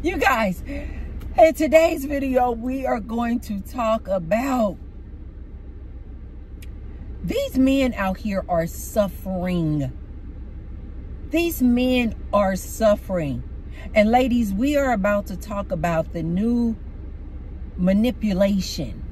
You guys, in today's video, we are going to talk about these men out here are suffering. These men are suffering. And ladies, we are about to talk about the new manipulation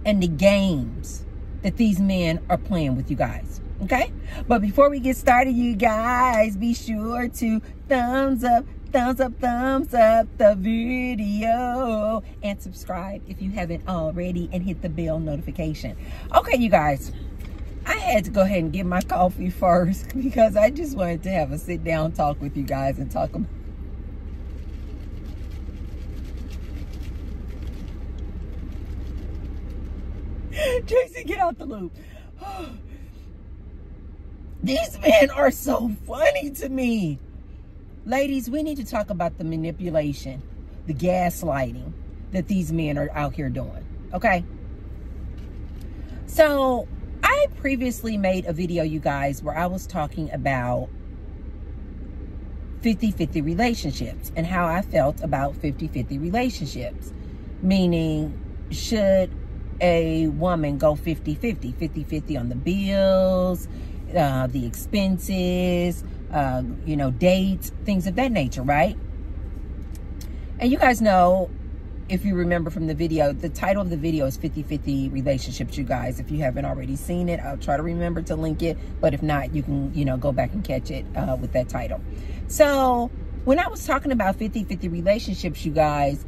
and the games that these men are playing with you guys. Okay? But before we get started, you guys, be sure to thumbs up the video and subscribe if you haven't already, and hit the bell notification. Okay, you guys, I had to go ahead and get my coffee first because I just wanted to have a sit down talk with you guys and talk about Tracy, get out the loop. These men are so funny to me. Ladies, we need to talk about the manipulation, the gaslighting that these men are out here doing. Okay? So, I previously made a video, you guys, where I was talking about 50-50 relationships and how I felt about 50-50 relationships. Meaning, should a woman go 50-50? 50-50 on the bills, the expenses, you know, dates, things of that nature, right? And you guys know, if you remember from the video, the title of the video is 50-50 relationships, you guys. If you haven't already seen it, I'll try to remember to link it. But if not, you can, you know, go back and catch it with that title. So when I was talking about 50-50 relationships, you guys,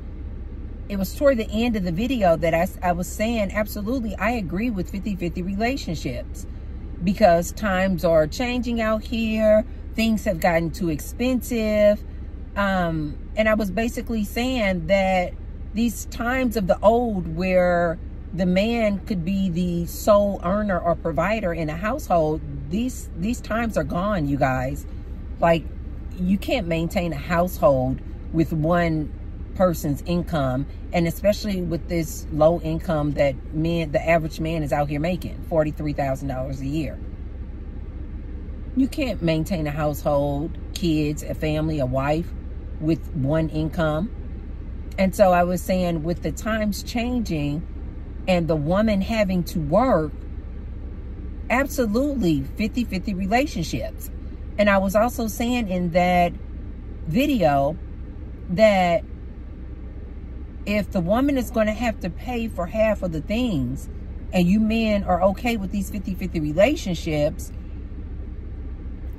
it was toward the end of the video that I was saying, absolutely, I agree with 50-50 relationships. Because times are changing out here. Things have gotten too expensive. And I was basically saying that these times of the old where the man could be the sole earner or provider in a household, these times are gone, you guys. Like, you can't maintain a household with one person's income, and especially with this low income that the average man is out here making, $43,000 a year. You can't maintain a household, kids, a family, a wife with one income. And so I was saying, with the times changing and the woman having to work, absolutely 50-50 relationships. And I was also saying in that video that if the woman is going to have to pay for half of the things, and you men are okay with these 50-50 relationships,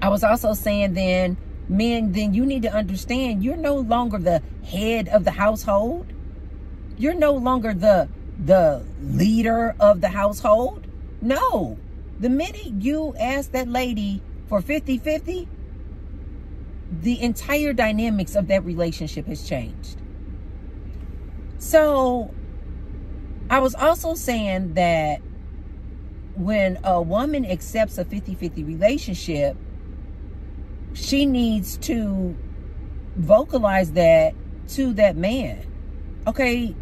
I was also saying then, men, then you need to understand you're no longer the head of the household. You're no longer the leader of the household. No. The minute you ask that lady for 50-50, the entire dynamics of that relationship has changed. So, I was also saying that when a woman accepts a 50-50 relationship, she needs to vocalize that to that man. Okay,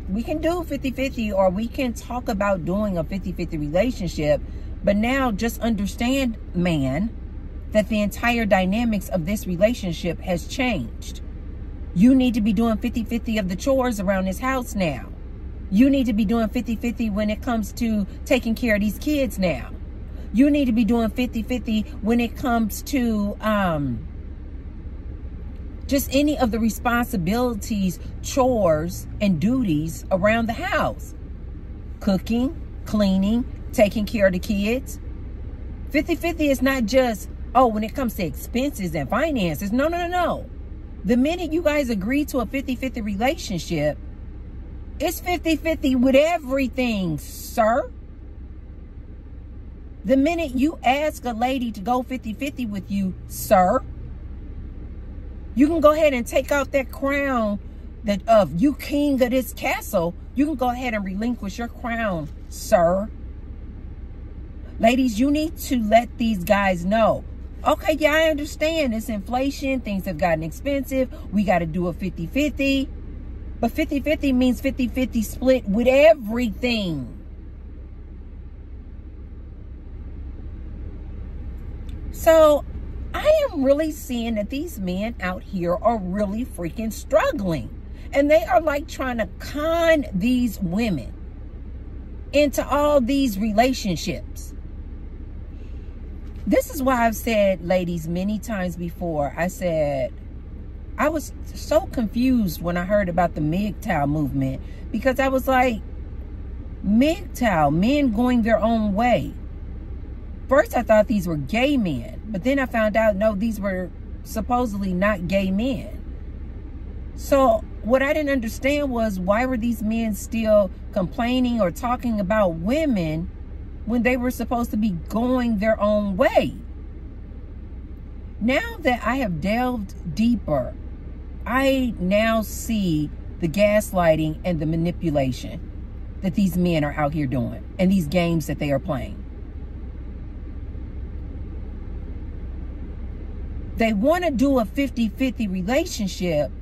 we can do 50-50, or we can talk about doing a 50-50 relationship, but now just understand, man, that the entire dynamics of this relationship has changed. You need to be doing 50-50 of the chores around this house now. You need to be doing 50-50 when it comes to taking care of these kids now. You need to be doing 50-50 when it comes to just any of the responsibilities, chores, and duties around the house. Cooking, cleaning, taking care of the kids. 50-50 is not just, oh, when it comes to expenses and finances. No, no, no, no. The minute you guys agree to a 50-50 relationship, it's 50-50 with everything, sir. The minute you ask a lady to go 50-50 with you, sir, you can go ahead and take out that crown that of you king of this castle. You can go ahead and relinquish your crown, sir. Ladies, you need to let these guys know. Okay, yeah, I understand. It's inflation. Things have gotten expensive. We got to do a 50-50. But 50-50 means 50-50 split with everything. So, I am really seeing that these men out here are really freaking struggling. And they are like trying to con these women into all these relationships. This is why I've said, ladies, many times before, I said, I was so confused when I heard about the MGTOW movement, because I was like, MGTOW, men going their own way. First, I thought these were gay men, but then I found out, no, these were supposedly not gay men. So what I didn't understand was, why were these men still complaining or talking about women when they were supposed to be going their own way? Now that I have delved deeper, I now see the gaslighting and the manipulation that these men are out here doing, and these games that they are playing. They want to do a 50-50 relationship,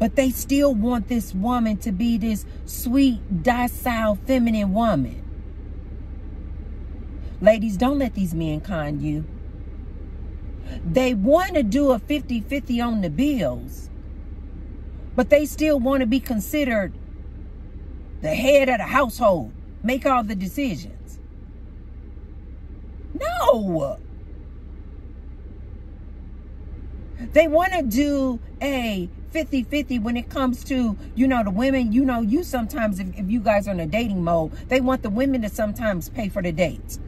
but they still want this woman to be this sweet, docile, feminine woman. Ladies, don't let these men con you. They want to do a 50-50 on the bills, but they still want to be considered the head of the household, make all the decisions. No. They want to do a 50-50 when it comes to, you know, the women. You know, you sometimes, if you guys are in a dating mode, they want the women to sometimes pay for the dates.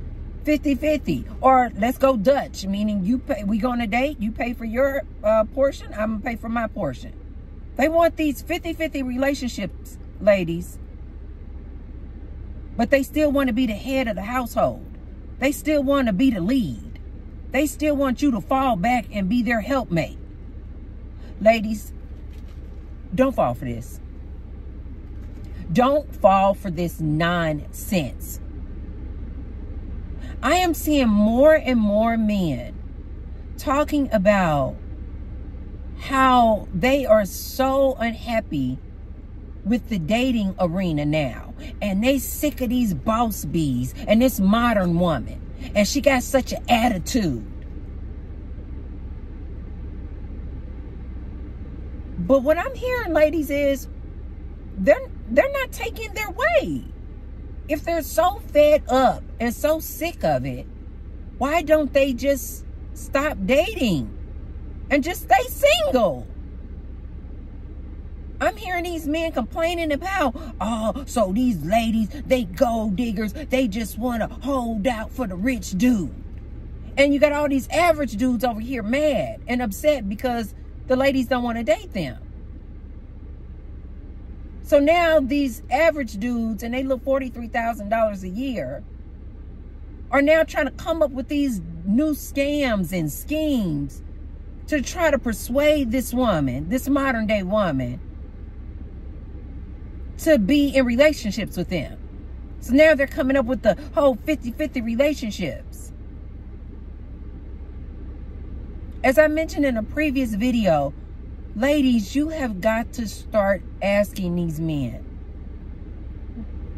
50-50. Or let's go Dutch, meaning you pay, we go on a date, you pay for your portion, I'm going to pay for my portion. They want these 50-50 relationships, ladies. But they still want to be the head of the household. They still want to be the lead. They still want you to fall back and be their helpmate. Ladies, don't fall for this. Don't fall for this nonsense. I am seeing more and more men talking about how they are so unhappy with the dating arena now. And they sick of these boss bees and this modern woman. And she got such an attitude. But what I'm hearing, ladies, is they're not taking their way. If they're so fed up and so sick of it, why don't they just stop dating and just stay single? I'm hearing these men complaining about, oh, so these ladies, they gold diggers, they just want to hold out for the rich dude. And you got all these average dudes over here mad and upset because the ladies don't want to date them. So now these average dudes, and they look $43,000 a year, are now trying to come up with these new scams and schemes to try to persuade this woman, this modern day woman, to be in relationships with them. So now they're coming up with the whole 50-50 relationships. As I mentioned in a previous video, ladies, you have got to start asking these men,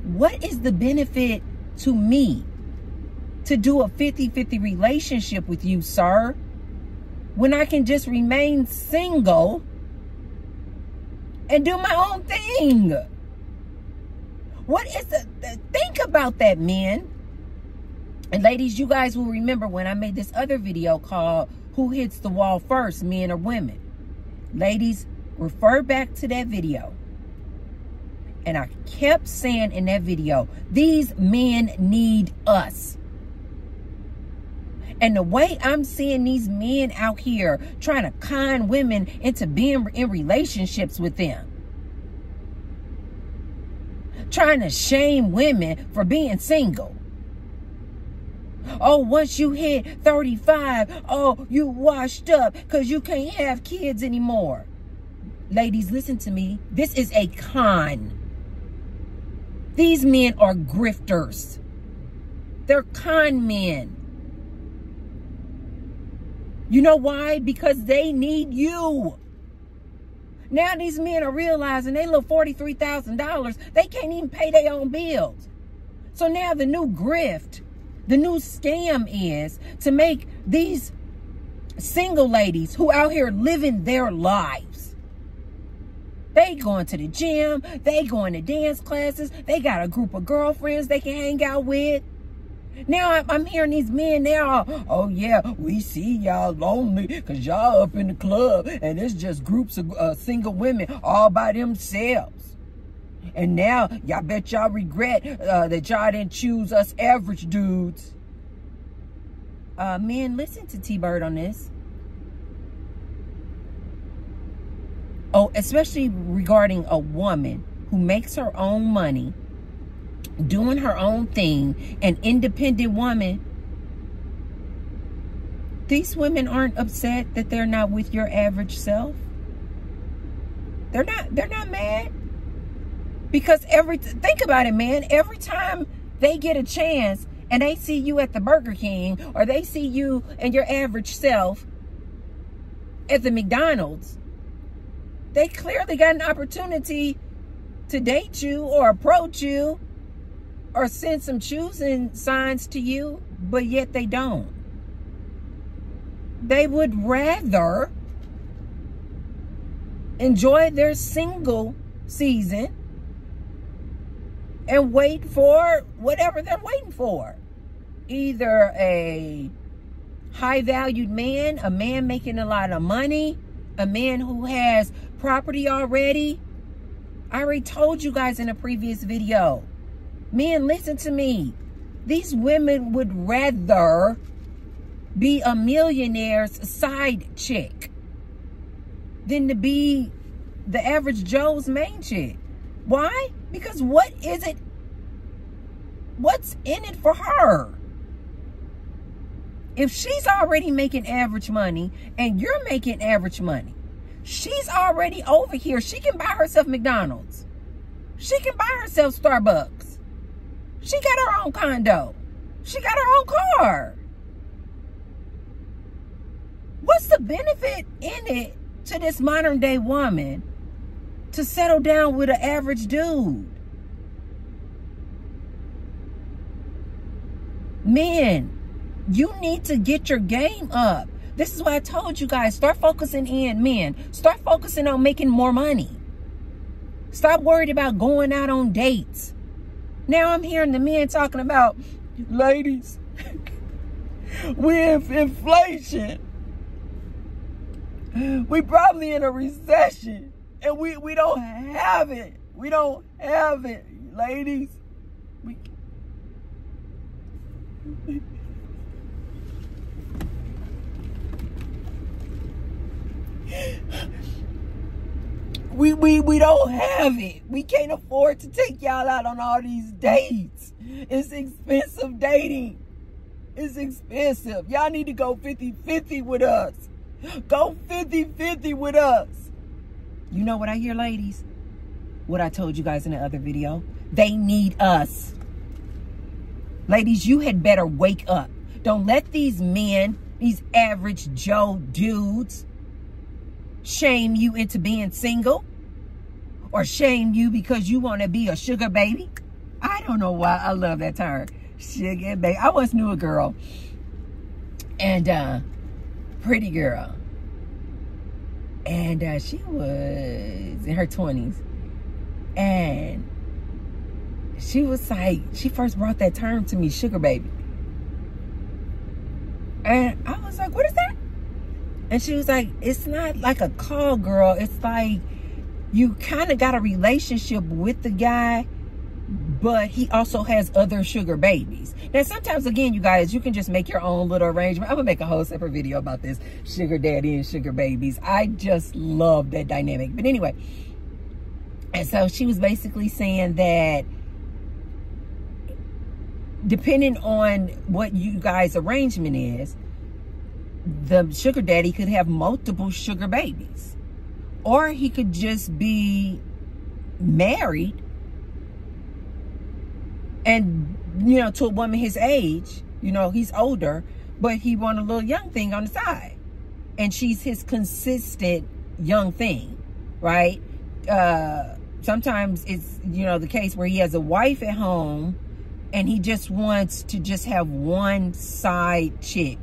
what is the benefit to me to do a 50-50 relationship with you, sir, when I can just remain single and do my own thing? What is think about that, men. And ladies, you guys will remember when I made this other video called Who Hits the Wall First, Men or Women? Ladies, refer back to that video. And I kept saying in that video, these men need us. And the way I'm seeing these men out here trying to con women into being in relationships with them, trying to shame women for being single. Oh, once you hit 35, oh, you washed up because you can't have kids anymore. Ladies, listen to me. This is a con. These men are grifters. They're con men. You know why? Because they need you. Now these men are realizing they look $43,000. They can't even pay their own bills. So now the new grift, the new scam is to make these single ladies who out here living their lives. They going to the gym. They going to dance classes. They got a group of girlfriends they can hang out with. Now I'm hearing these men now, oh yeah, we see y'all lonely because y'all up in the club and it's just groups of single women all by themselves. And now y'all bet y'all regret that y'all didn't choose us average dudes. Men, listen to T-Bird on this. Oh, especially regarding a woman who makes her own money, doing her own thing, an independent woman. These women aren't upset that they're not with your average self. They're not mad. Because think about it, man. Every time they get a chance and they see you at the Burger King, or they see you and your average self at the McDonald's, they clearly got an opportunity to date you or approach you or send some choosing signs to you, but yet they don't. They would rather enjoy their single season and wait for whatever they're waiting for. Either a high-valued man, a man making a lot of money, a man who has property already. I already told you guys in a previous video. Men, listen to me. These women would rather be a millionaire's side chick than to be the average Joe's main chick. Why? Because what is it? What's in it for her? If she's already making average money and you're making average money, she's already over here. She can buy herself McDonald's. She can buy herself Starbucks. She got her own condo. She got her own car. What's the benefit in it to this modern day woman to settle down with an average dude? Men, you need to get your game up. This is why I told you guys, start focusing in, men. Start focusing on making more money. Stop worried about going out on dates. Now I'm hearing the men talking about, ladies, we're in inflation. We probably in a recession. And we don't have it. We don't have it, ladies. We don't have it. We can't afford to take y'all out on all these dates. It's expensive dating. It's expensive. Y'all need to go 50-50 with us. Go 50-50 with us. You know what I hear, ladies? What I told you guys in the other video. They need us. Ladies, you had better wake up. Don't let these men, these average Joe dudes, shame you into being single, or shame you because you want to be a sugar baby. I don't know why I love that term, sugar baby. I once knew a girl, and pretty girl, and she was in her 20s, and she was like, she first brought that term to me, sugar baby, and I was like, what is that? And she was like, it's not like a call girl. It's like you kind of got a relationship with the guy, but he also has other sugar babies. Now, sometimes, again, you guys, you can just make your own little arrangement. I'm going to make a whole separate video about this sugar daddy and sugar babies. I just love that dynamic. But anyway, and so she was basically saying that depending on what you guys' arrangement is, the sugar daddy could have multiple sugar babies, or he could just be married and, you know, to a woman his age, you know, he's older, but he want a little young thing on the side, and she's his consistent young thing, right? Sometimes it's, you know, the case where he has a wife at home and he just wants to just have one side chick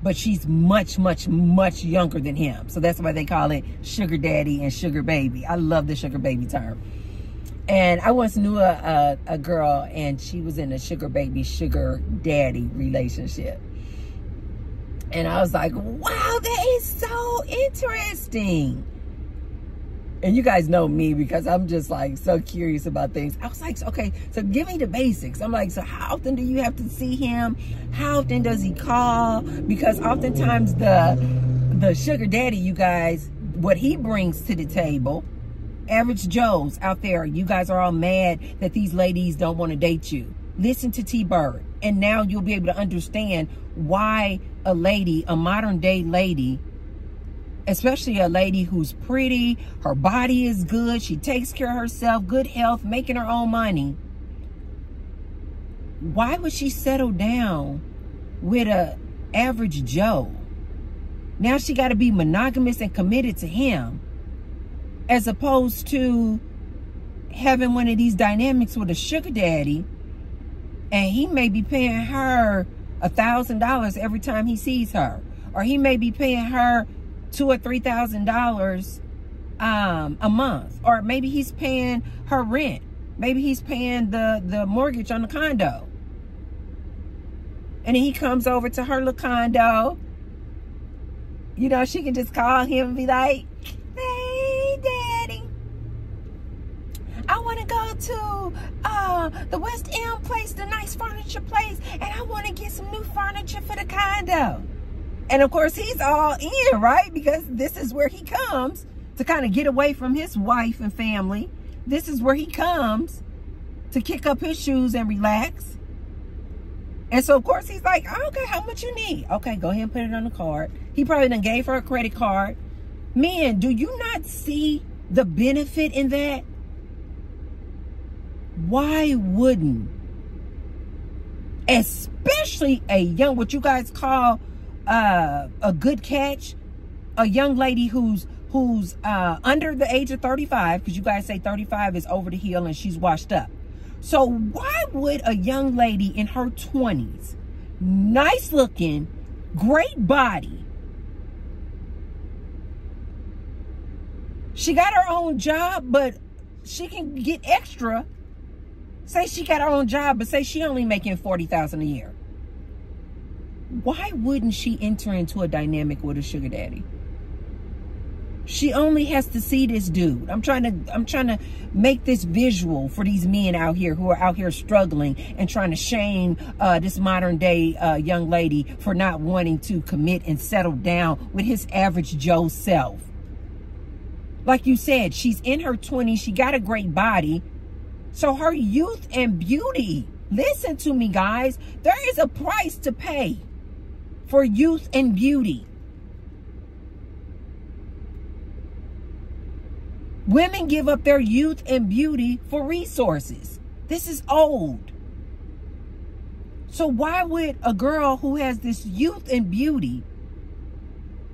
but she's much, much, much younger than him. So that's why they call it sugar daddy and sugar baby. I love the sugar baby term. And I once knew a girl, and she was in a sugar baby, sugar daddy relationship. And I was like, wow, that is so interesting. And you guys know me, because I'm just like so curious about things. I was like, okay, so give me the basics. I'm like, so how often do you have to see him? How often does he call? Because oftentimes the sugar daddy, you guys, what he brings to the table, average Joes out there, you guys are all mad that these ladies don't want to date you. Listen to T-Bird, and now you'll be able to understand why a lady, a modern day lady, especially a lady who's pretty, her body is good, she takes care of herself, good health, making her own money, why would she settle down with a average Joe? Now she got to be monogamous and committed to him, as opposed to having one of these dynamics with a sugar daddy, and he may be paying her $1,000 every time he sees her, or he may be paying her $2,000 or $3,000 a month, or maybe he's paying her rent, maybe he's paying the mortgage on the condo, and then he comes over to her little condo. You know, she can just call him and be like, hey, daddy, I want to go to the West End place, the nice furniture place, and I want to get some new furniture for the condo. And of course, he's all in, right? Because this is where he comes to kind of get away from his wife and family. This is where he comes to kick up his shoes and relax. And so, of course, he's like, okay, how much you need? Okay, go ahead and put it on the card. He probably done gave her a credit card. Men, do you not see the benefit in that? Why wouldn't, especially a young, what you guys call a good catch, a young lady who's under the age of 35, because you guys say 35 is over the hill and she's washed up. So why would a young lady in her 20s, nice looking, great body, she got her own job, but she can get extra. Say she got her own job, but say she only making $40,000 a year. Why wouldn't she enter into a dynamic with a sugar daddy? She only has to see this dude. I'm trying to make this visual for these men out here who are out here struggling and trying to shame this modern day young lady for not wanting to commit and settle down with his average Joe self. Like you said, she's in her 20s. She got a great body. So her youth and beauty, listen to me, guys, there is a price to pay for youth and beauty. Women give up their youth and beauty for resources. This is old. So why would a girl who has this youth and beauty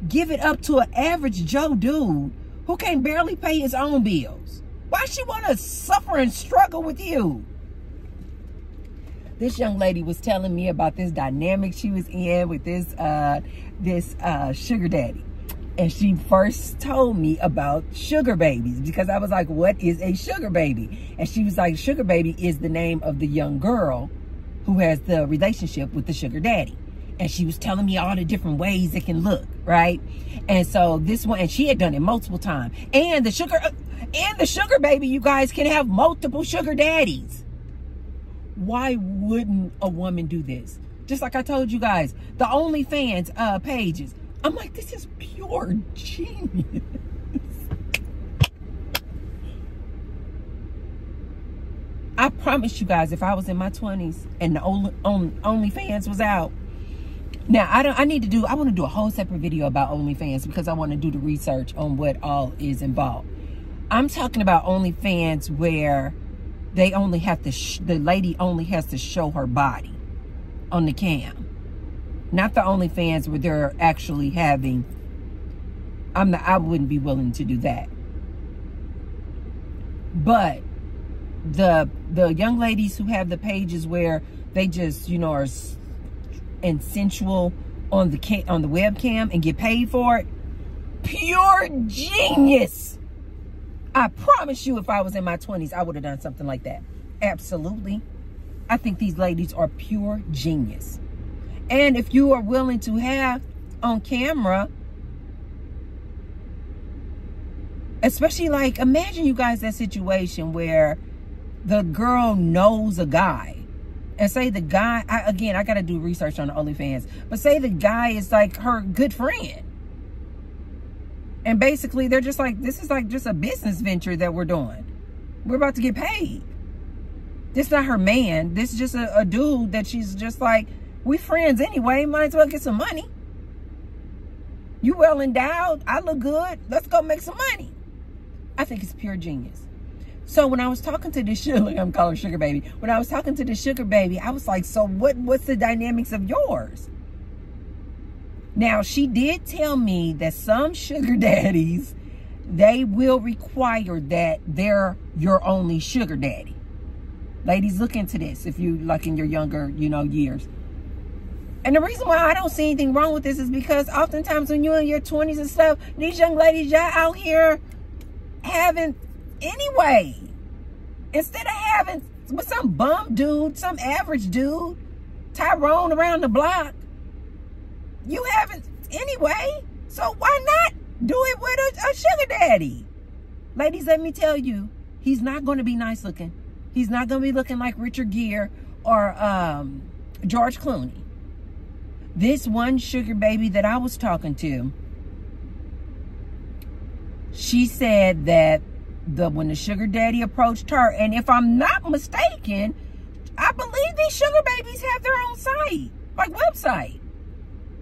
give it up to an average Joe dude who can barely pay his own bills? Why she want to suffer and struggle with you? This young lady was telling me about this dynamic she was in with this sugar daddy. And she first told me about sugar babies, because I was like, what is a sugar baby? And she was like, sugar baby is the name of the young girl who has the relationship with the sugar daddy. And she was telling me all the different ways it can look, right? And so this one, and she had done it multiple times. And the sugar baby, you guys, can have multiple sugar daddies. Why wouldn't a woman do this? Just like I told you guys, the OnlyFans pages. I'm like, this is pure genius. I promise you guys, if I was in my 20s and the OnlyFans was out. Now, I want to do a whole separate video about OnlyFans, because I want to do the research on what all is involved. I'm talking about OnlyFans where they only have to, the lady only has to show her body on the cam. Not the OnlyFans where they're actually having, I wouldn't be willing to do that. But the young ladies who have the pages where they just, you know, are in sensual on the webcam and get paid for it. Pure genius. I promise you, if I was in my 20s, I would have done something like that. Absolutely. I think these ladies are pure genius. And if you are willing to have on camera, especially like, imagine you guys that situation where the girl knows a guy, and say the guy, I got to do research on the OnlyFans, but say the guy is like her good friend. And basically they're just like, this is like just a business venture that we're doing. We're about to get paid. This is not her man. This is just a dude that she's just like, we friends anyway, might as well get some money. You well endowed, I look good, let's go make some money. I think it's pure genius. So when I was talking to this sugar, I'm calling her Sugar Baby. When I was talking to the Sugar Baby, I was like, so what's the dynamics of yours? Now, she did tell me that some sugar daddies, they will require that they're your only sugar daddy. Ladies, look into this if you like in your younger, years. And the reason why I don't see anything wrong with this is because oftentimes when you're in your 20s and stuff, these young ladies, y'all out here having anyway. Instead of having with some bum dude, some average dude, Tyrone around the block, you haven't anyway. So why not do it with a sugar daddy? Ladies, let me tell you, he's not going to be nice looking. He's not going to be looking like Richard Gere or George Clooney. This one sugar baby that I was talking to, she said that when the sugar daddy approached her, and if I'm not mistaken, I believe these sugar babies have their own site, like website.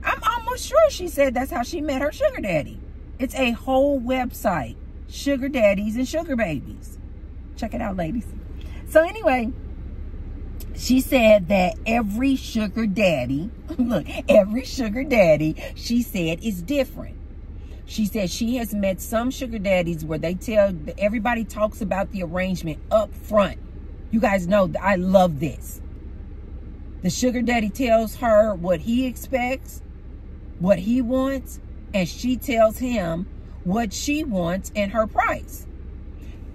I'm almost sure she said that's how she met her sugar daddy. It's a whole website, sugar daddies and sugar babies. Check it out, ladies. So anyway, she said that every sugar daddy, look, every sugar daddy, she said, is different. She said she has met some sugar daddies where everybody talks about the arrangement up front. You guys know that I love this. The sugar daddy tells her what he expects, what he wants, and she tells him what she wants and her price.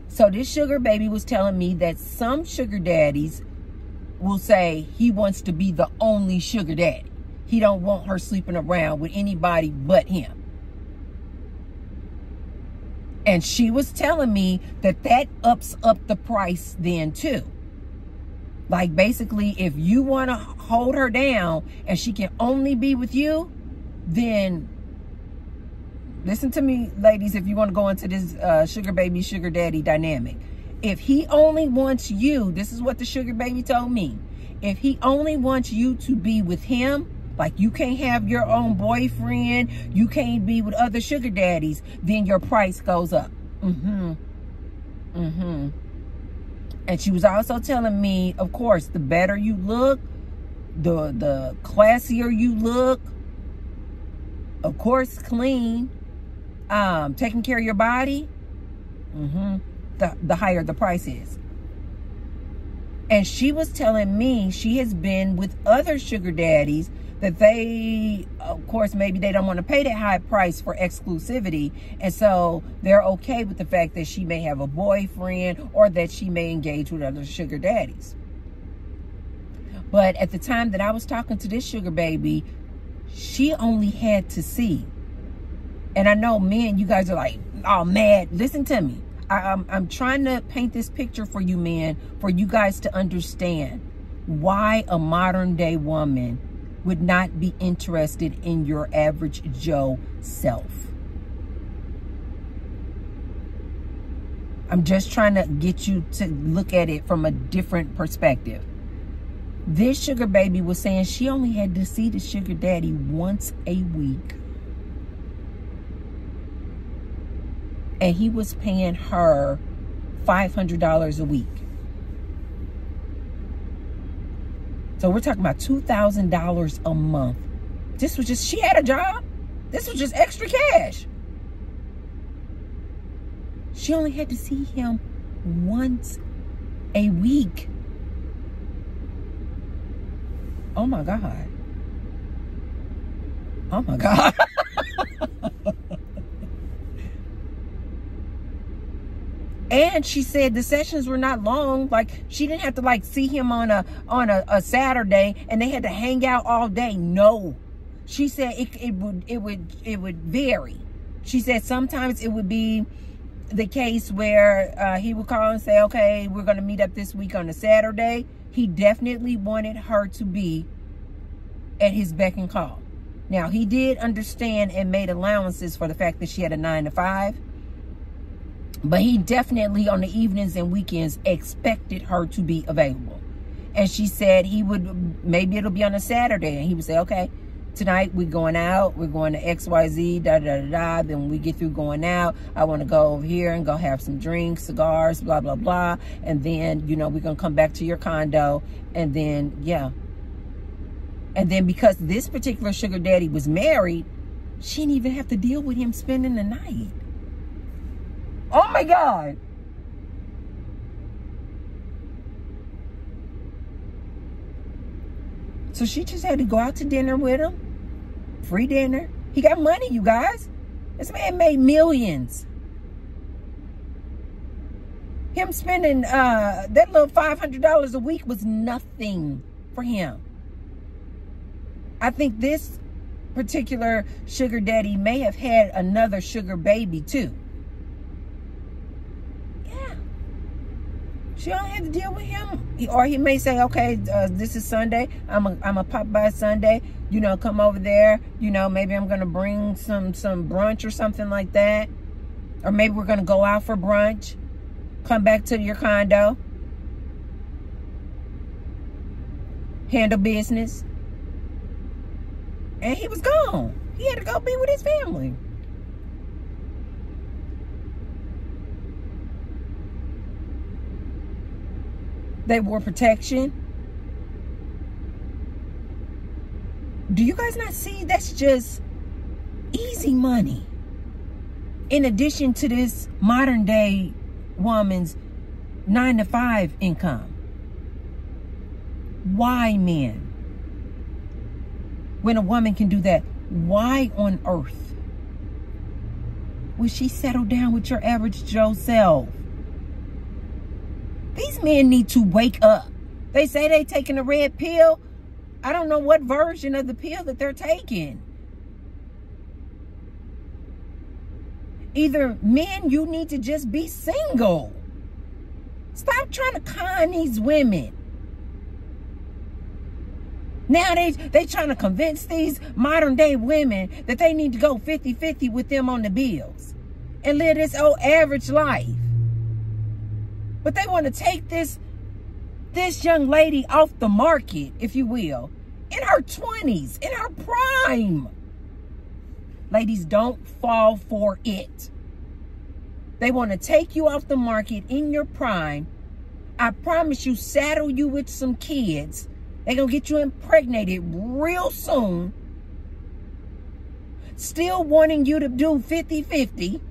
So this sugar baby was telling me that some sugar daddies will say he wants to be the only sugar daddy. He don't want her sleeping around with anybody but him. And she was telling me that ups up the price then too. Like basically, if you want to hold her down and she can only be with you, then listen to me, ladies, if you want to go into this sugar baby, sugar daddy dynamic. If he only wants you, this is what the sugar baby told me. If he only wants you to be with him, like you can't have your own boyfriend, you can't be with other sugar daddies, then your price goes up. And she was also telling me, of course, the better you look, the classier you look, of course, clean, taking care of your body, the higher the price is. And she was telling me she has been with other sugar daddies that they, of course, maybe they don't want to pay that high price for exclusivity. And so they're okay with the fact that she may have a boyfriend or that she may engage with other sugar daddies. But at the time that I was talking to this sugar baby, she only had to see. And I know, men, you guys are like, oh, mad. Listen to me. I'm trying to paint this picture for you, men, for you guys to understand why a modern day woman would not be interested in your average Joe self. I'm just trying to get you to look at it from a different perspective. This sugar baby was saying she only had to see the sugar daddy once a week. And he was paying her $500 a week. So we're talking about $2,000 a month. This was just, she had a job. This was just extra cash. She only had to see him once a week. Oh my God. Oh my God. And she said the sessions were not long. Like, she didn't have to like see him on a Saturday and they had to hang out all day. No. She said it would vary. She said sometimes it would be the case where he would call and say, okay, we're going to meet up this week on a Saturday. He definitely wanted her to be at his beck and call. Now, he did understand and made allowances for the fact that she had a 9 to 5. But he definitely on the evenings and weekends expected her to be available. And she said he would, maybe it'll be on a Saturday. And he would say, okay, tonight we're going out. We're going to XYZ, da-da-da-da. Then when we get through going out, I want to go over here and go have some drinks, cigars, blah, blah, blah. And then, you know, we're going to come back to your condo. And then, yeah. And then because this particular sugar daddy was married, she didn't even have to deal with him spending the night. Oh my God. So she just had to go out to dinner with him. Free dinner. He got money, you guys. This man made millions. Him spending that little $500 a week was nothing for him. I think this particular sugar daddy may have had another sugar baby too. She don't have to deal with him. Or he may say, okay, this is Sunday. I'm a pop by Sunday. You know, come over there. You know, maybe I'm going to bring some brunch or something like that. Or maybe we're going to go out for brunch. Come back to your condo. Handle business. And he was gone. He had to go be with his family. They wore protection. Do you guys not see? That's just easy money. In addition to this modern day woman's 9 to 5 income. Why, men? When a woman can do that, why on earth would she settle down with your average Joe self? These men need to wake up. They say they taking a red pill. I don't know what version of the pill that they're taking. Either men, you need to just be single. Stop trying to con these women. Now they trying to convince these modern day women that they need to go 50-50 with them on the bills and live this old average life. But they want to take this young lady off the market, if you will, in her 20s, in her prime. Ladies, don't fall for it. They want to take you off the market in your prime. I promise you, saddle you with some kids. They're going to get you impregnated real soon. Still wanting you to do 50-50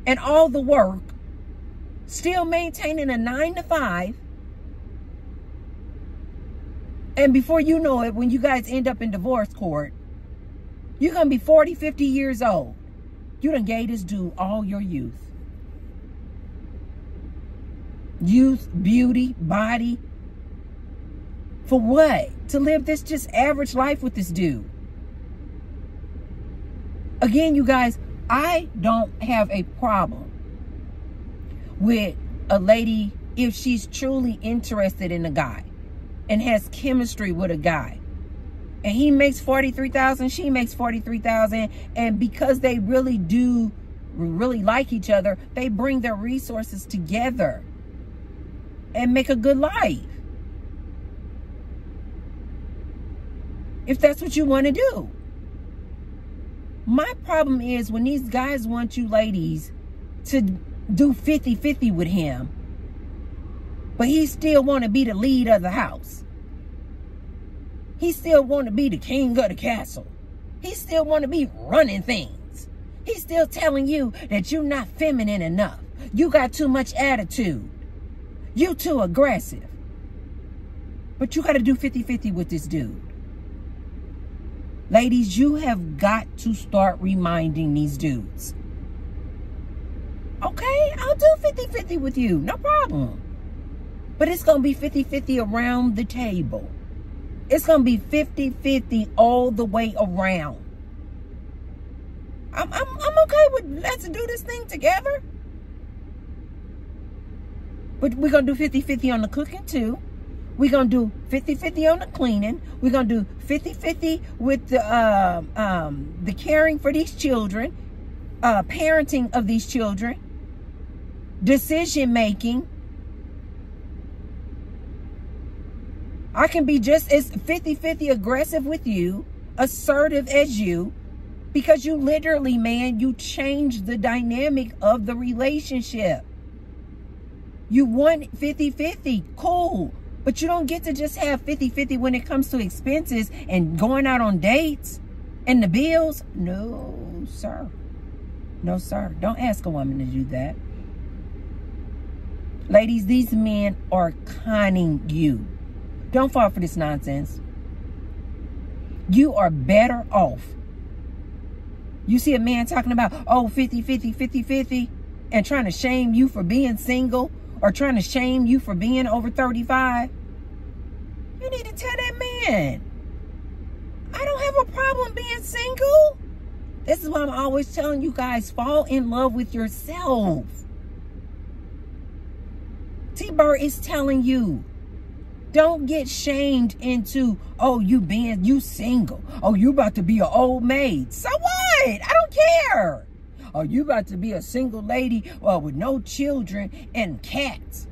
and all the work. Still maintaining a 9 to 5. And before you know it, when you guys end up in divorce court, you're going to be 40, 50 years old. You done gave this dude all your youth. Youth, beauty, body. For what? To live this just average life with this dude. Again, you guys, I don't have a problem with a lady if she's truly interested in a guy and has chemistry with a guy. And he makes $43,000, she makes $43,000, and because they really like each other, they bring their resources together and make a good life. If that's what you want to do. My problem is when these guys want you ladies to do 50-50 with him, but he still want to be the lead of the house. He still want to be the king of the castle. He still want to be running things. He's still telling you that you're not feminine enough. You got too much attitude. You too aggressive. But you got to do 50-50 with this dude. Ladies, you have got to start reminding these dudes. Okay, I'll do 50-50 with you. No problem. But it's going to be 50-50 around the table. It's going to be 50-50 all the way around. I'm okay with let's do this thing together. But we're going to do 50-50 on the cooking too. We're going to do 50-50 on the cleaning. We're going to do 50-50 with the caring for these children, parenting of these children, decision making. I can be just as 50-50 aggressive with you, assertive as you, because you literally, man, you change the dynamic of the relationship. You want 50-50, cool. But you don't get to just have 50-50 when it comes to expenses and going out on dates and the bills. No, sir. No, sir. Don't ask a woman to do that. Ladies, these men are conning you. Don't fall for this nonsense. You are better off. You see a man talking about, oh, 50-50, 50-50, and trying to shame you for being single or trying to shame you for being over 35. You need to tell that man, I don't have a problem being single. This is why I'm always telling you guys, fall in love with yourself. T-Bird is telling you, don't get shamed into, oh, you single. Oh, you about to be an old maid. So what? I don't care. Oh, you about to be a single lady with no children and cats.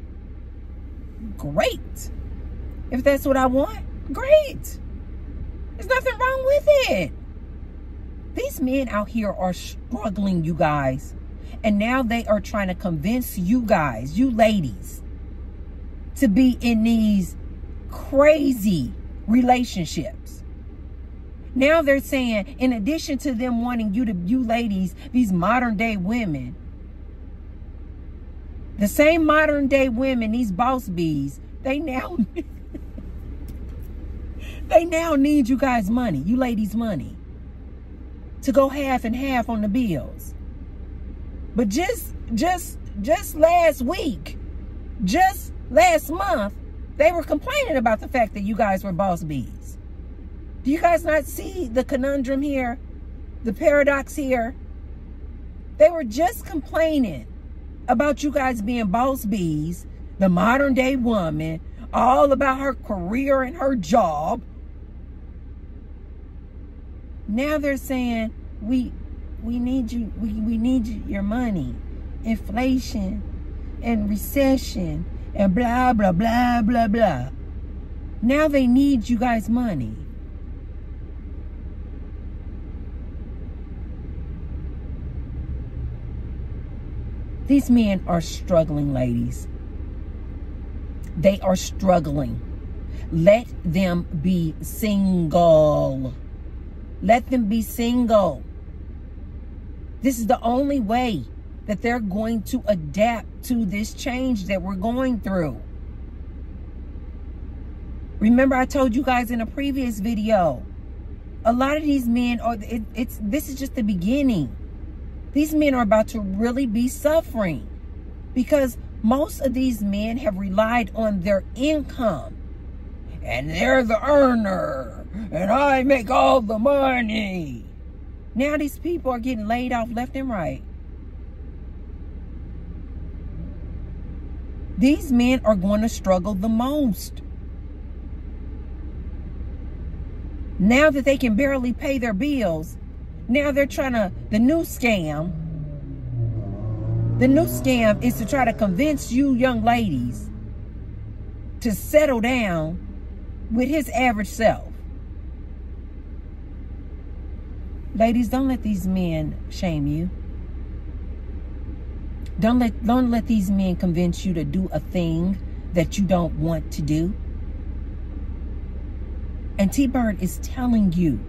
Great. If that's what I want, great. There's nothing wrong with it. These men out here are struggling, you guys. And now they are trying to convince you guys, you ladies, to be in these crazy relationships. Now they're saying, in addition to them wanting you ladies, these modern day women, the same modern day women, these boss bees, they now need you guys money, you ladies money, to go half and half on the bills. But just last week, just last month, they were complaining about the fact that you guys were boss bees. Do you guys not see the conundrum here? The paradox here? They were just complaining about you guys being boss bees, the modern day woman, all about her career and her job. Now they're saying, we need you, we need your money. Inflation and recession and blah, blah, blah, blah, blah. Now they need you guys' money. These men are struggling, ladies. They are struggling. Let them be single. Let them be single. This is the only way that they're going to adapt to this change that we're going through. Remember, I told you guys in a previous video, a lot of these men are, this is just the beginning. These men are about to really be suffering because most of these men have relied on their income. And they're the earner, and I make all the money. Now these people are getting laid off left and right. These men are going to struggle the most. Now that they can barely pay their bills, now they're trying to, the new scam is to try to convince you young ladies to settle down with his average self. Ladies, don't let these men shame you. Don't let these men convince you to do a thing that you don't want to do. And T-Bird is telling you,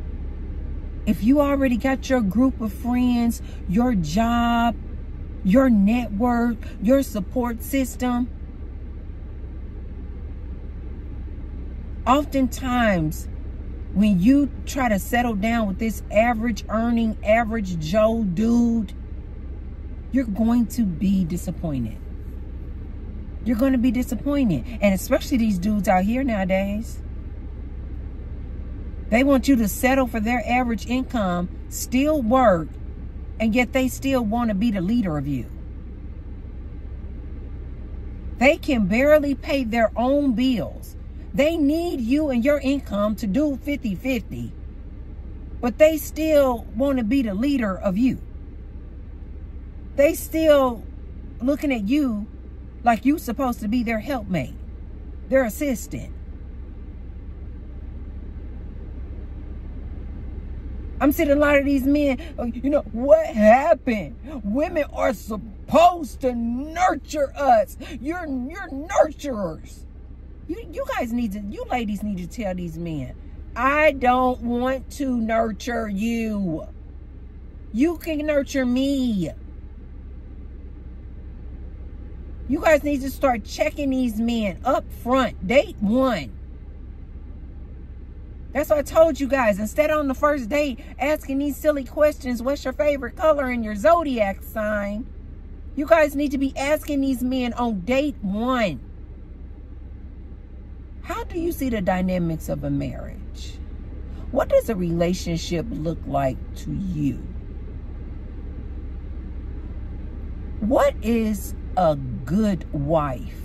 if you already got your group of friends, your job, your network, your support system, oftentimes when you try to settle down with this average earning, average Joe dude, you're going to be disappointed. You're going to be disappointed. And especially these dudes out here nowadays. They want you to settle for their average income, still work, and yet they still want to be the leader of you. They can barely pay their own bills. They need you and your income to do 50-50. But they still want to be the leader of you. They still looking at you like you're supposed to be their helpmate, their assistant. I'm seeing a lot of these men, you know, what happened? Women are supposed to nurture us. You're nurturers. You guys need to, you ladies need to tell these men, I don't want to nurture you. You can nurture me. You guys need to start checking these men up front. Date one. That's what I told you guys. Instead on the first date, asking these silly questions, what's your favorite color and your zodiac sign? You guys need to be asking these men on date one. How do you see the dynamics of a marriage? What does a relationship look like to you? What is a good wife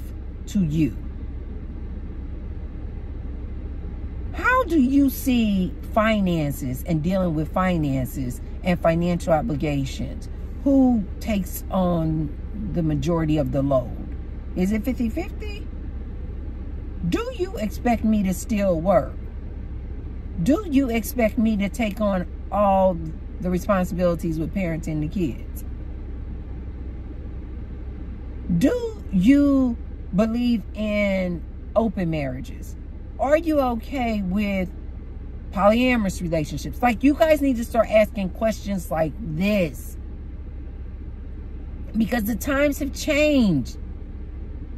to you? How do you see finances and dealing with finances and financial obligations? Who takes on the majority of the load? Is it 50-50? Do you expect me to still work? Do you expect me to take on all the responsibilities with parenting the kids? Do you believe in open marriages? Are you okay with polyamorous relationships? Like, you guys need to start asking questions like this. Because the times have changed.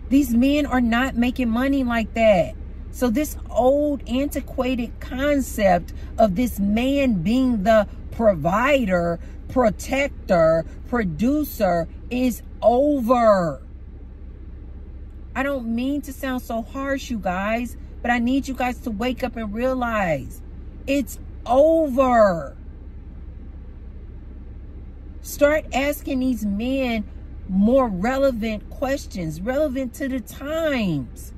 These men are not making money like that. So this old, antiquated concept of this man being the provider, protector, producer is over. I don't mean to sound so harsh, you guys, but I need you guys to wake up and realize it's over. Start asking these men more relevant questions, relevant to the times.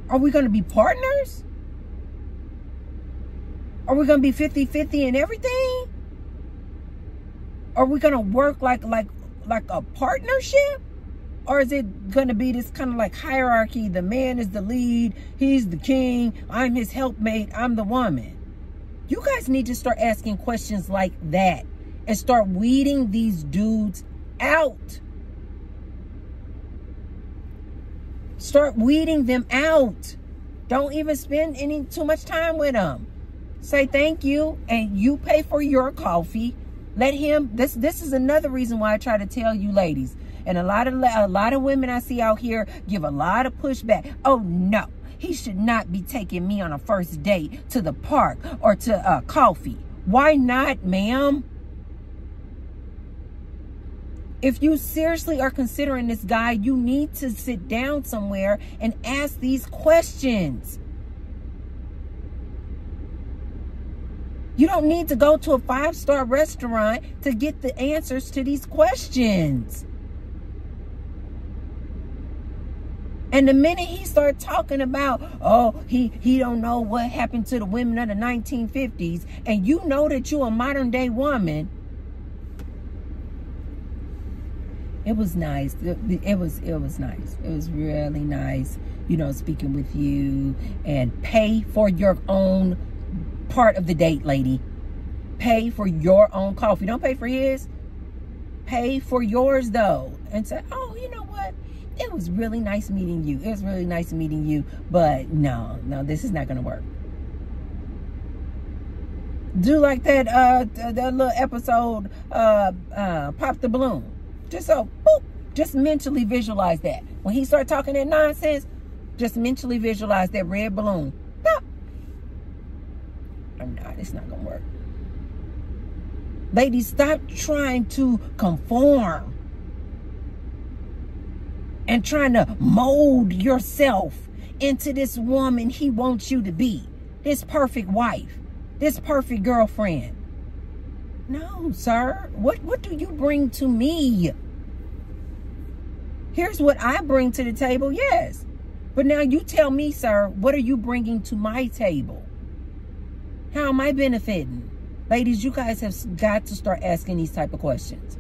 Are we going to be partners? Are we going to be 50-50 in everything? Are we going to work like a partnership? Or is it going to be this kind of like hierarchy? The man is the lead. He's the king. I'm his helpmate. I'm the woman. You guys need to start asking questions like that and start weeding these dudes out. Start weeding them out. Don't even spend too much time with them. Say thank you and you pay for your coffee. Let him, this is another reason why I try to tell you ladies, and a lot of women I see out here give a lot of pushback. Oh no, he should not be taking me on a first date to the park or to coffee. Why not, ma'am? If you seriously are considering this guy, you need to sit down somewhere and ask these questions. You don't need to go to a 5-star restaurant to get the answers to these questions. And the minute he started talking about, oh, he don't know what happened to the women of the 1950s, and you know that you're a modern day woman, it was nice. It was nice. It was really nice, you know, speaking with you. And pay for your own part of the date, lady. Pay for your own coffee. Don't pay for his. Pay for yours, though. And say, oh, you know what? It was really nice meeting you. It was really nice meeting you. But no, this is not going to work. Do like that little episode, Pop the Balloon. Just so, boop, just mentally visualize that. When he started talking that nonsense, just mentally visualize that red balloon. Pop. I'm not. It's not going to work. Ladies, stop trying to conform and trying to mold yourself into this woman he wants you to be. This perfect wife. This perfect girlfriend. No, sir. What do you bring to me? Here's what I bring to the table, yes. But now you tell me, sir, what are you bringing to my table? How am I benefiting? Ladies, you guys have got to start asking these type of questions.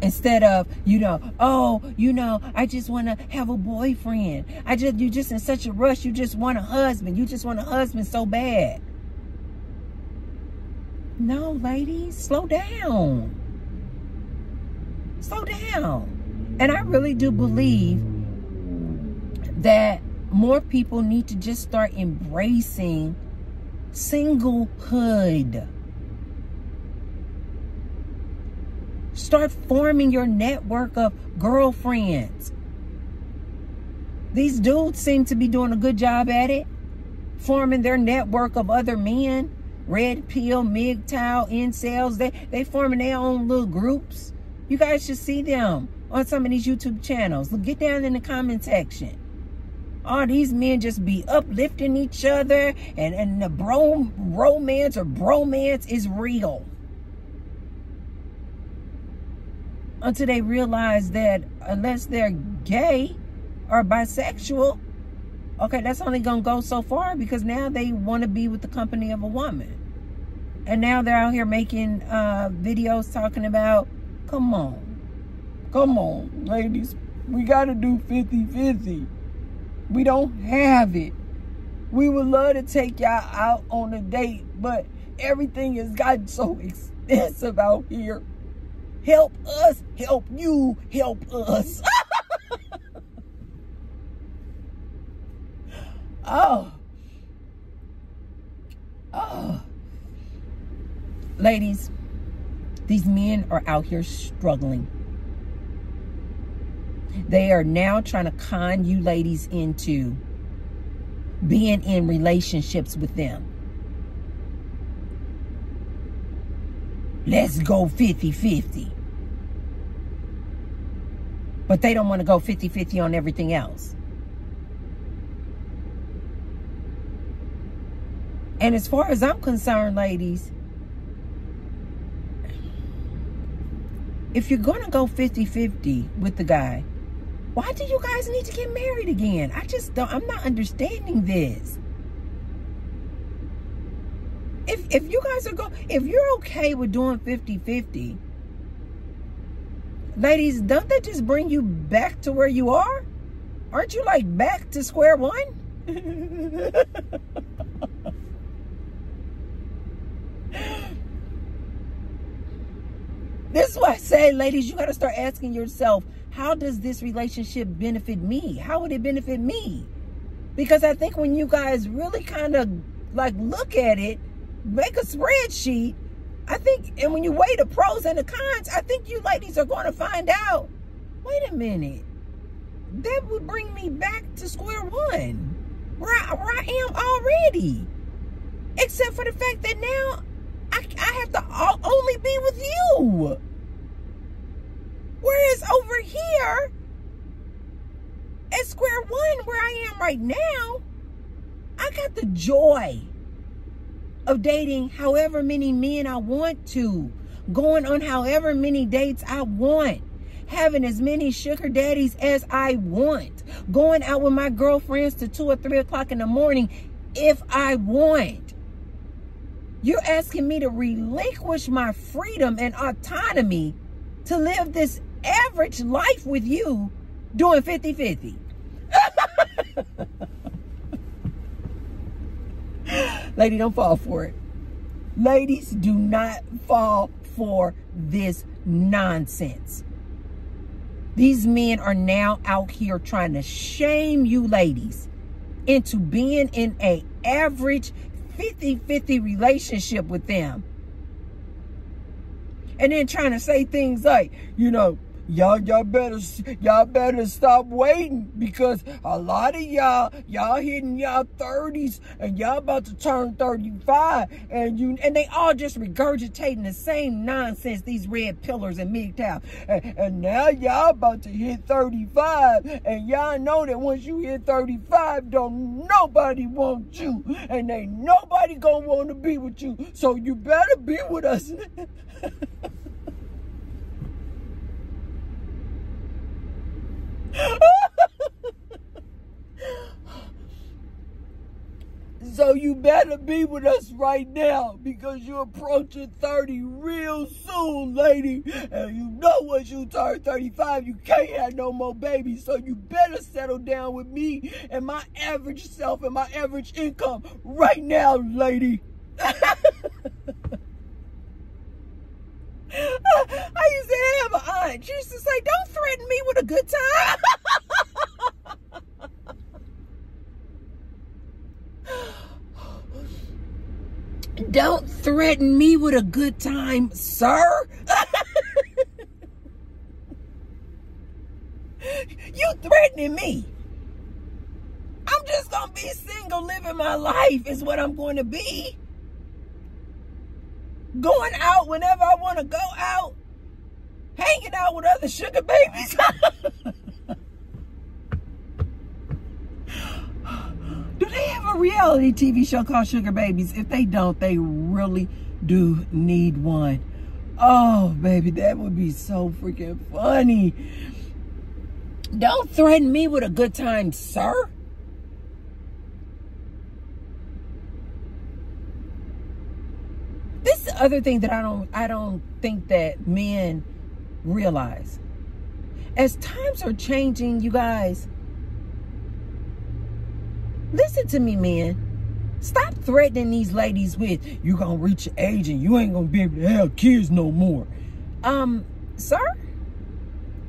Instead of, I just want to have a boyfriend. You're just in such a rush. You just want a husband. You just want a husband so bad. No, ladies, slow down. Slow down. And I really do believe that more people need to just start embracing singlehood. Start forming your network of girlfriends. These dudes seem to be doing a good job at it. Forming their network of other men. Red pill, MGTOW, incels. They forming their own little groups. You guys should see them on some of these YouTube channels. Get down in the comment section. All these men just be uplifting each other. And the romance or bromance is real. Until they realize that unless they're gay or bisexual, okay, that's only going to go so far, because now they want to be with the company of a woman. And now they're out here making videos talking about, come on, ladies, we got to do 50-50. We don't have it. We would love to take y'all out on a date, but everything has gotten so expensive out here. Help us, help you, help us. Oh. Ladies, these men are out here struggling. They are now trying to con you ladies into being in relationships with them. Let's go 50-50. But they don't want to go 50-50 on everything else. And as far as I'm concerned, ladies, if you're going to go 50-50 with the guy, why do you guys need to get married again? I'm not understanding this. If you guys if you're okay with doing 50-50, ladies, don't that just bring you back to where you are? Aren't you like back to square one? This is why I say, ladies, you got to start asking yourself, how does this relationship benefit me? How would it benefit me? Because I think when you guys really kind of like look at it, make a spreadsheet, I think, and when you weigh the pros and the cons, I think you ladies are going to find out, wait a minute, that would bring me back to square one, where I am already. Except for the fact that now I have to only be with you. Whereas over here, at square one, where I am right now, I got the joy of dating however many men I want to, going on however many dates I want, having as many sugar daddies as I want, going out with my girlfriends to 2 or 3 o'clock in the morning if I want. You're asking me to relinquish my freedom and autonomy to live this average life with you doing 50-50. Lady, don't fall for it. Ladies, do not fall for this nonsense. These men are now out here trying to shame you ladies into being in an average 50-50 relationship with them. And then trying to say things like, y'all better stop waiting, because a lot of y'all hitting y'all 30s and y'all about to turn 35, and they all just regurgitating the same nonsense, these red pillars in MGTOW. And now y'all about to hit 35, and y'all know that once you hit 35, don't nobody want you, and ain't nobody gonna want to be with you. So you better be with us. So you better be with us right now, because you're approaching 30 real soon, lady. And you know once you turn 35, you can't have no more babies. So you better settle down with me and my average self and my average income right now, lady. I used to have an aunt. She used to say, don't threaten me with a good time. Don't threaten me with a good time, sir. You threatening me. I'm just gonna be single, living my life is what I'm going to be. Going out whenever I want to go out. Hanging out with other sugar babies. Do they have a reality TV show called Sugar Babies? If they don't, they really do need one. Oh, baby, that would be so freaking funny. Don't threaten me with a good time, sir. This is the other thing that I don't think that men realize. As times are changing, you guys, listen to me, man. Stop threatening these ladies with, you're going to reach your age and you ain't going to be able to have kids no more. Sir,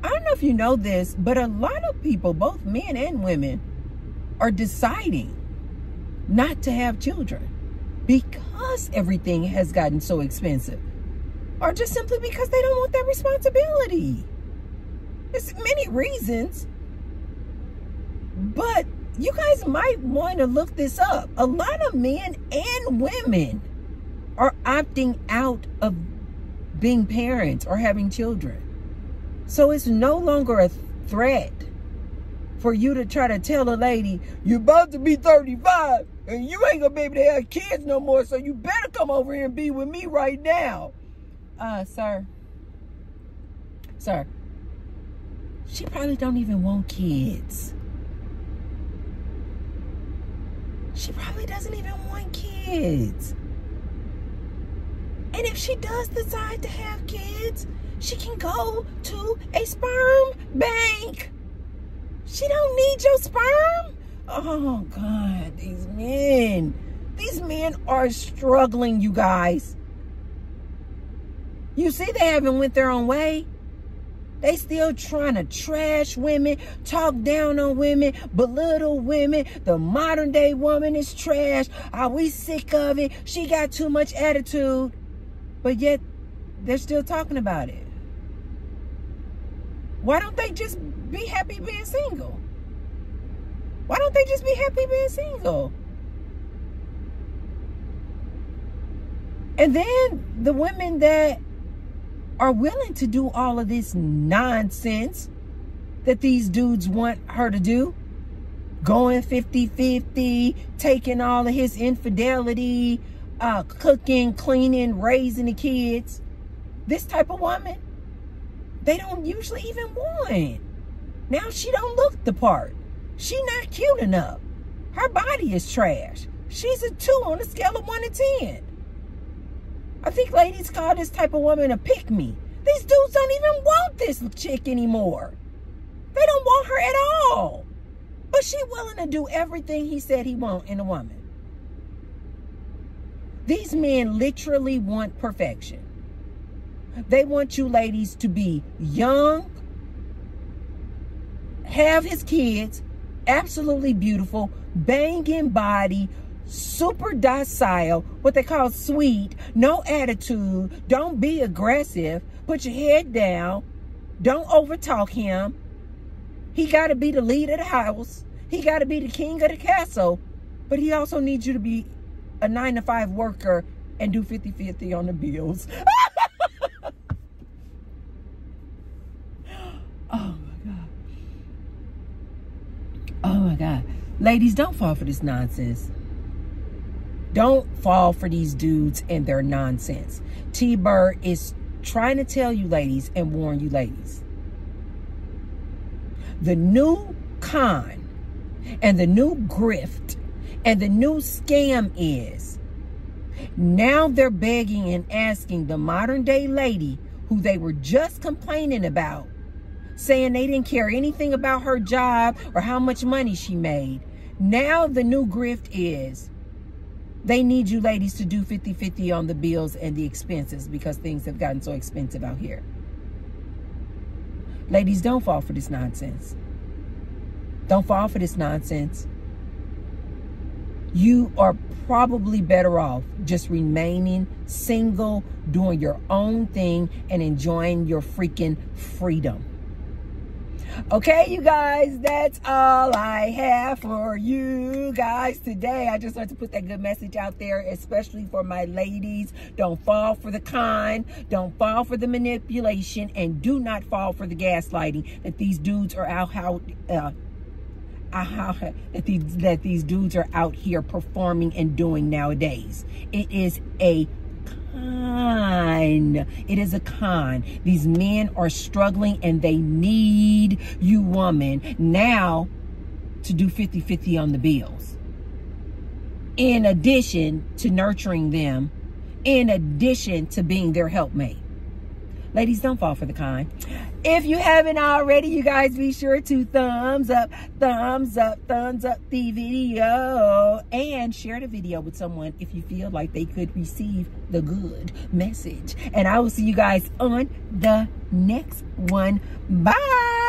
I don't know if you know this, but a lot of people, both men and women, are deciding not to have children because everything has gotten so expensive, or just simply because they don't want that responsibility. There's many reasons, but you guys might want to look this up. A lot of men and women are opting out of being parents or having children. So it's no longer a threat for you to try to tell a lady, you're about to be 35 and you ain't gonna be able to have kids no more, so you better come over here and be with me right now. Sir, she probably don't even want kids. She probably doesn't even want kids. And if she does decide to have kids, she can go to a sperm bank. She don't need your sperm. Oh, God, these men are struggling, you guys. You see, they haven't went their own way. They still trying to trash women, talk down on women, belittle women. The modern day woman is trash. Are we sick of it? She got too much attitude. But yet, they're still talking about it. Why don't they just be happy being single? Why don't they just be happy being single? And then the women that are willing to do all of this nonsense that these dudes want her to do, going 50-50, taking all of his infidelity, cooking, cleaning, raising the kids. This type of woman, they don't usually even want. Now she don't look the part. She not cute enough. Her body is trash. She's a 2 on a scale of 1 to 10. I think ladies call this type of woman a pick-me. These dudes don't even want this chick anymore. They don't want her at all. But she willing to do everything he said he want in a woman. These men literally want perfection. They want you ladies to be young, have his kids, absolutely beautiful, banging body, super docile, what they call sweet, no attitude, don't be aggressive, put your head down, Don't overtalk him. He got to be the lead of the house. He got to be the king of the castle. But he also needs you to be a 9-to-5 worker and do 50-50 on the bills. Oh, my God. Oh, my God. Ladies, don't fall for this nonsense. Don't fall for these dudes and their nonsense. T-Bird is trying to tell you, ladies, and warn you, ladies. The new con and the new grift and the new scam is now they're begging and asking the modern day lady who they were just complaining about, saying they didn't care anything about her job or how much money she made. Now the new grift is they need you ladies to do 50-50 on the bills and the expenses because things have gotten so expensive out here. Ladies, don't fall for this nonsense. Don't fall for this nonsense. You are probably better off just remaining single, doing your own thing, and enjoying your freaking freedom. Okay, you guys, that's all I have for you guys today. I just wanted to put that good message out there, especially for my ladies. Don't fall for the con. Don't fall for the manipulation. And do not fall for the gaslighting that these dudes are that these dudes are out here performing and doing nowadays. It is a con. It is a con. These men are struggling and they need you, woman, now to do 50-50 on the bills. In addition to nurturing them, in addition to being their helpmate. Ladies, don't fall for the con. If you haven't already, you guys be sure to thumbs up the video and share the video with someone if you feel like they could receive the good message. And I will see you guys on the next one. Bye.